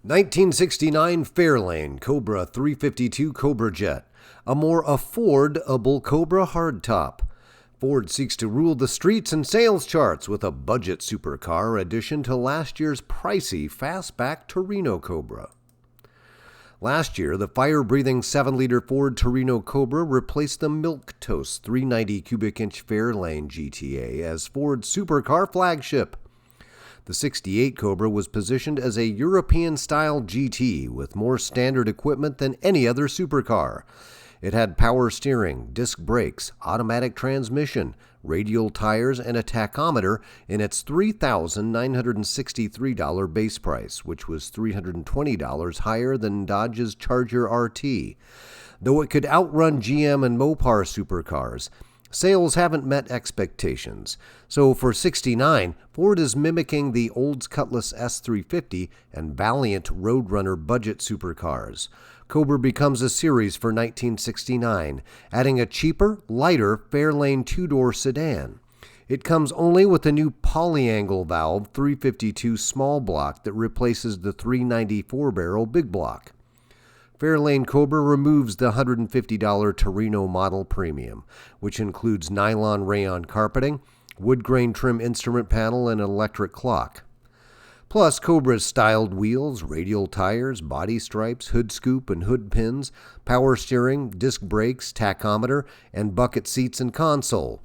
1969 Fairlane Cobra 352 Cobra Jet, a more affordable Cobra hardtop. Ford seeks to rule the streets and sales charts with a budget supercar addition to last year's pricey fastback Torino Cobra. Last year, the fire-breathing 7-liter Ford Torino Cobra replaced the milquetoast 390 cubic inch Fairlane GTA as Ford's supercar flagship. The 68 Cobra was positioned as a European-style GT with more standard equipment than any other supercar. It had power steering, disc brakes, automatic transmission, radial tires, and a tachometer in its $3,963 base price, which was $320 higher than Dodge's Charger RT. Though it could outrun GM and Mopar supercars, sales haven't met expectations. So for 69, Ford is mimicking the Olds Cutlass S350 and Valiant Roadrunner budget supercars. Cobra becomes a series for 1969, adding a cheaper, lighter Fairlane two-door sedan. It comes only with a new polyangle valve 352 small block that replaces the 394-barrel big block. Fairlane Cobra removes the $150 Torino model premium, which includes nylon rayon carpeting, wood grain trim instrument panel, and an electric clock. Plus, Cobra's styled wheels, radial tires, body stripes, hood scoop and hood pins, power steering, disc brakes, tachometer, and bucket seats and console.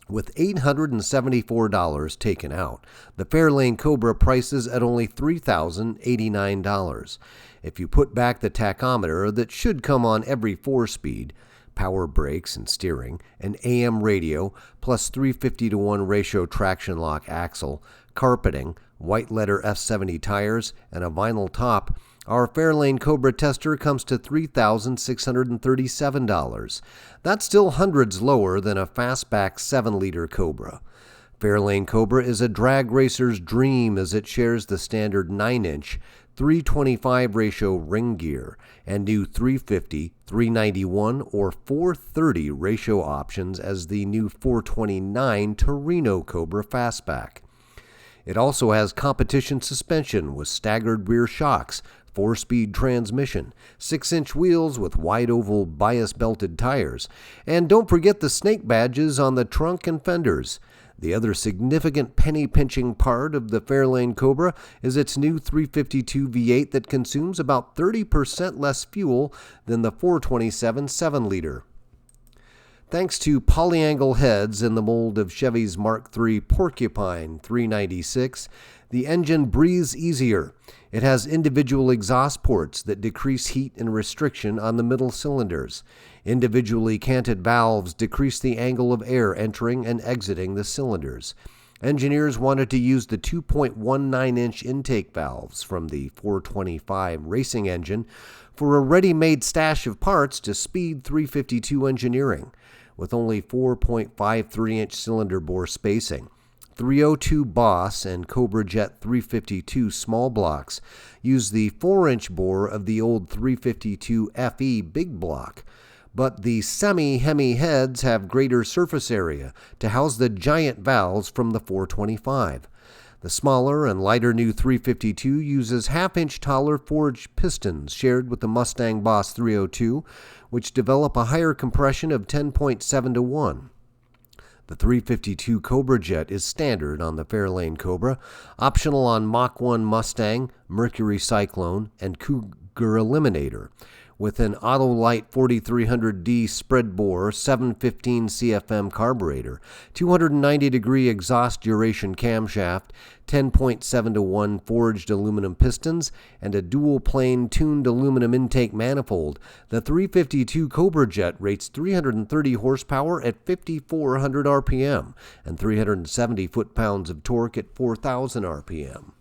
With $874 taken out, the Fairlane Cobra prices at only $3,089. If you put back the tachometer that should come on every 4-speed, power brakes and steering, an AM radio, plus 350-to-1 ratio traction lock axle, carpeting, white letter F70 tires, and a vinyl top, our Fairlane Cobra tester comes to $3,637. That's still hundreds lower than a fastback 7-liter Cobra. Fairlane Cobra is a drag racer's dream as it shares the standard 9-inch 325 ratio ring gear and new 350, 391, or 430 ratio options as the new 429 Torino Cobra fastback. It also has competition suspension with staggered rear shocks, 4-speed transmission, 6-inch wheels with wide oval bias-belted tires, and don't forget the snake badges on the trunk and fenders. The other significant penny-pinching part of the Fairlane Cobra is its new 352 V8 that consumes about 30% less fuel than the 427 7-liter. Thanks to polyangle heads in the mold of Chevy's Mark III Porcupine 396, the engine breathes easier. It has individual exhaust ports that decrease heat and restriction on the middle cylinders. Individually canted valves decrease the angle of air entering and exiting the cylinders. Engineers wanted to use the 2.19-inch intake valves from the 425 racing engine for a ready-made stash of parts to speed 352 engineering. With only 4.53-inch cylinder bore spacing, 302 Boss and Cobra Jet 352 small blocks use the 4-inch bore of the old 352 FE big block, but the semi-Hemi heads have greater surface area to house the giant valves from the 425. The smaller and lighter new 352 uses half-inch taller forged pistons shared with the Mustang Boss 302, which develop a higher compression of 10.7 to 1. The 352 Cobra Jet is standard on the Fairlane Cobra, optional on Mach 1 Mustang, Mercury Cyclone, and Cougar Eliminator, with an Autolite 4300D spread bore 715 CFM carburetor, 290-degree exhaust duration camshaft, 10.7 to 1 forged aluminum pistons, and a dual-plane tuned aluminum intake manifold. The 352 Cobra Jet rates 330 horsepower at 5,400 RPM and 370 foot-pounds of torque at 4,000 RPM.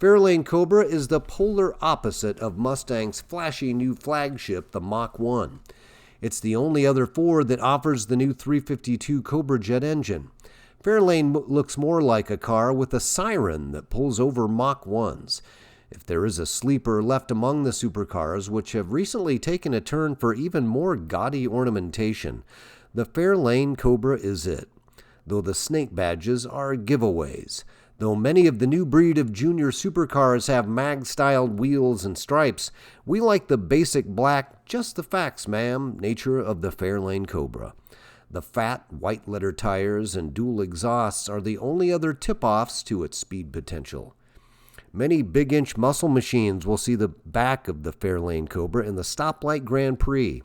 Fairlane Cobra is the polar opposite of Mustang's flashy new flagship, the Mach 1. It's the only other Ford that offers the new 352 Cobra Jet engine. Fairlane looks more like a car with a siren that pulls over Mach 1s. If there is a sleeper left among the supercars, which have recently taken a turn for even more gaudy ornamentation, the Fairlane Cobra is it, though the snake badges are giveaways. Though many of the new breed of junior supercars have mag-styled wheels and stripes, we like the basic black, just the facts, ma'am, nature of the Fairlane Cobra. The fat, white-letter tires and dual exhausts are the only other tip-offs to its speed potential. Many big-inch muscle machines will see the back of the Fairlane Cobra in the Stoplight Grand Prix.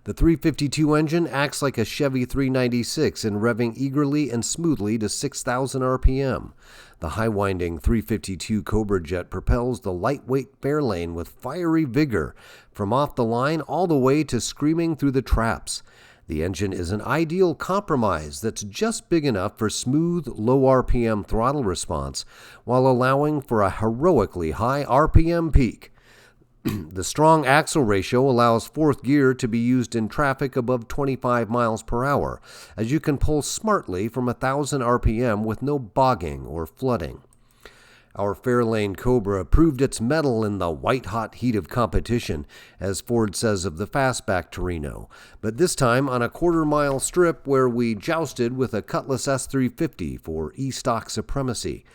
The 352 engine acts like a Chevy 396 in revving eagerly and smoothly to 6,000 RPM. The high-winding 352 Cobra jet propels the lightweight Fairlane with fiery vigor, from off the line all the way to screaming through the traps. The engine is an ideal compromise that's just big enough for smooth, low RPM throttle response while allowing for a heroically high RPM peak. The strong axle ratio allows fourth gear to be used in traffic above 25 miles per hour, as you can pull smartly from 1,000 RPM with no bogging or flooding. Our Fairlane Cobra proved its mettle in the white-hot heat of competition, as Ford says of the fastback Torino, but this time on a quarter-mile strip where we jousted with a Cutlass S350 for E-stock supremacy.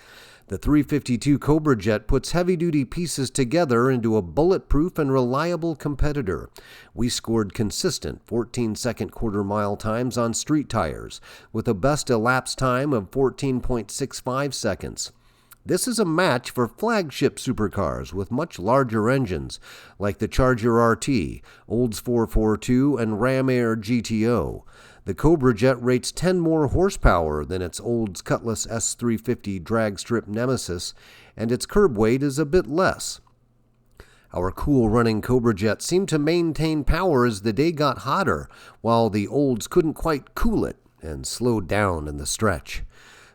The 352 Cobra jet puts heavy-duty pieces together into a bulletproof and reliable competitor. We scored consistent 14-second quarter-mile times on street tires, with a best elapsed time of 14.65 seconds. This is a match for flagship supercars with much larger engines, like the Charger RT, Olds 442, and Ram Air GTO. The Cobra jet rates 10 more horsepower than its Olds Cutlass S350 drag strip nemesis, and its curb weight is a bit less. Our cool-running Cobra jet seemed to maintain power as the day got hotter, while the Olds couldn't quite cool it and slowed down in the stretch.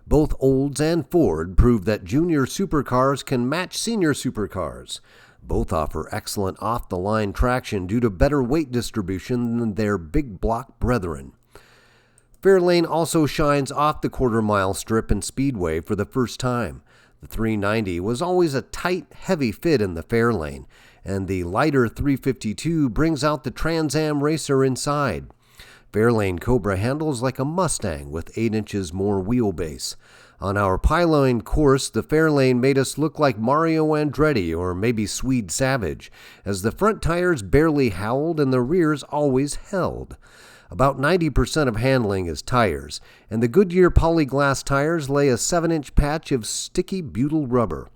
Both Olds and Ford prove that junior supercars can match senior supercars. Both offer excellent off-the-line traction due to better weight distribution than their big block brethren. Fairlane also shines off the quarter-mile strip and speedway for the first time. The 390 was always a tight, heavy fit in the Fairlane, and the lighter 352 brings out the Trans Am racer inside. Fairlane Cobra handles like a Mustang with 8 inches more wheelbase. On our pylon course, the Fairlane made us look like Mario Andretti or maybe Swede Savage, as the front tires barely howled and the rears always held. About 90% of handling is tires, and the Goodyear Polyglass tires lay a 7-inch patch of sticky butyl rubber.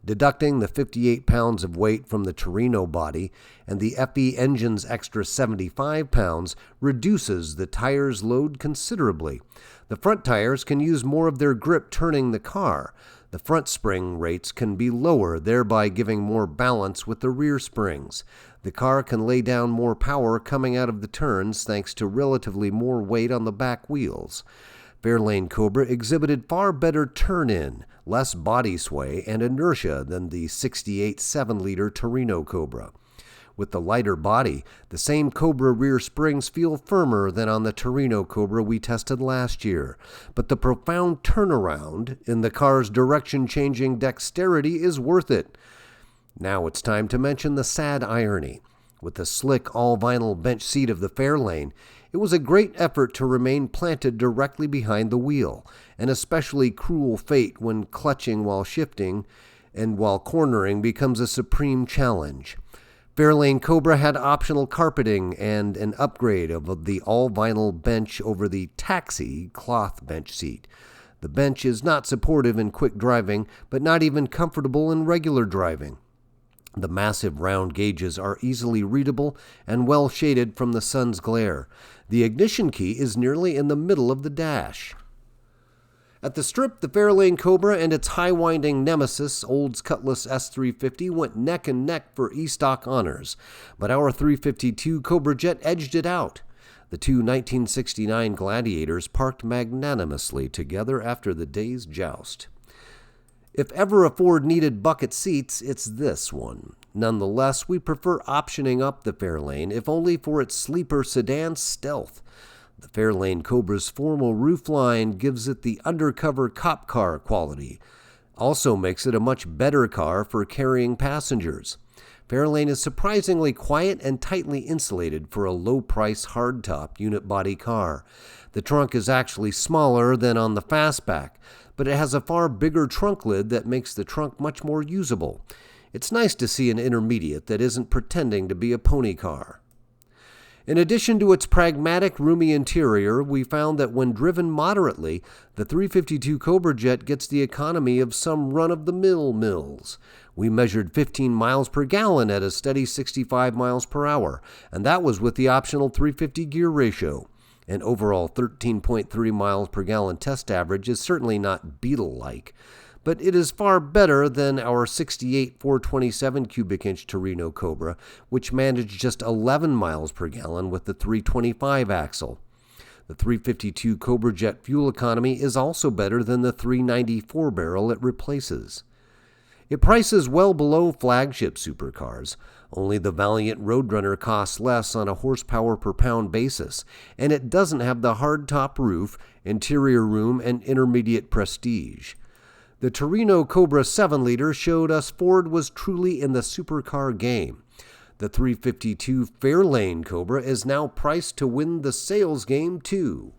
Deducting the 58 pounds of weight from the Torino body and the FE engine's extra 75 pounds reduces the tire's load considerably. The front tires can use more of their grip turning the car. The front spring rates can be lower, thereby giving more balance with the rear springs. The car can lay down more power coming out of the turns thanks to relatively more weight on the back wheels. Fairlane Cobra exhibited far better turn-in, less body sway, and inertia than the 68 7-liter Torino Cobra. With the lighter body, the same Cobra rear springs feel firmer than on the Torino Cobra we tested last year, but the profound turnaround in the car's direction-changing dexterity is worth it. Now it's time to mention the sad irony. With the slick all-vinyl bench seat of the Fairlane, it was a great effort to remain planted directly behind the wheel, an especially cruel fate when clutching while shifting and while cornering becomes a supreme challenge. Fairlane Cobra had optional carpeting and an upgrade of the all-vinyl bench over the taxi cloth bench seat. The bench is not supportive in quick driving, but not even comfortable in regular driving. The massive round gauges are easily readable and well shaded from the sun's glare. The ignition key is nearly in the middle of the dash. At the strip, the Fairlane Cobra and its high-winding nemesis, Olds Cutlass S350, went neck and neck for E-stock honors, but our 352 Cobra jet edged it out. The two 1969 Gladiators parked magnanimously together after the day's joust. If ever a Ford needed bucket seats, it's this one. Nonetheless, we prefer optioning up the Fairlane, if only for its sleeper sedan stealth. The Fairlane Cobra's formal roofline gives it the undercover cop car quality, also makes it a much better car for carrying passengers. Fairlane is surprisingly quiet and tightly insulated for a low-price hardtop unit body car. The trunk is actually smaller than on the fastback, but it has a far bigger trunk lid that makes the trunk much more usable. It's nice to see an intermediate that isn't pretending to be a pony car. In addition to its pragmatic, roomy interior, we found that when driven moderately, the 352 Cobra Jet gets the economy of some run-of-the-mill mills. We measured 15 miles per gallon at a steady 65 miles per hour, and that was with the optional 350 gear ratio. An overall 13.3 miles per gallon test average is certainly not Beetle-like, but it is far better than our 68 427 cubic inch Torino Cobra, which managed just 11 miles per gallon with the 325 axle. The 352 Cobra Jet fuel economy is also better than the 394 barrel it replaces. It prices well below flagship supercars. Only the Valiant Roadrunner costs less on a horsepower per pound basis, and it doesn't have the hardtop roof, interior room, and intermediate prestige. The Torino Cobra 7-liter showed us Ford was truly in the supercar game. The 352 Fairlane Cobra is now priced to win the sales game too.